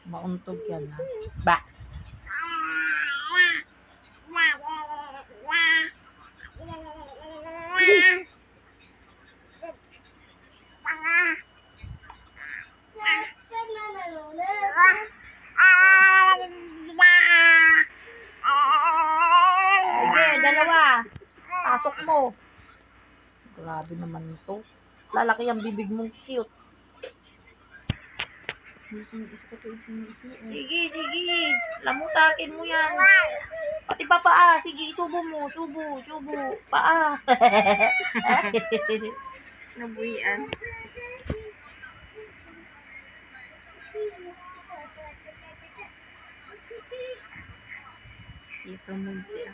Mauntog yan, ha? Ba? Sige, dalawa. Pasok mo. Grabe naman to. Lalaki ang bibig mong cute. Sige, sige. Lamutakin mo yan. Pati pa paa. Sige, subo mo. Subo. Paa. Nabuhian. Ito mo siya.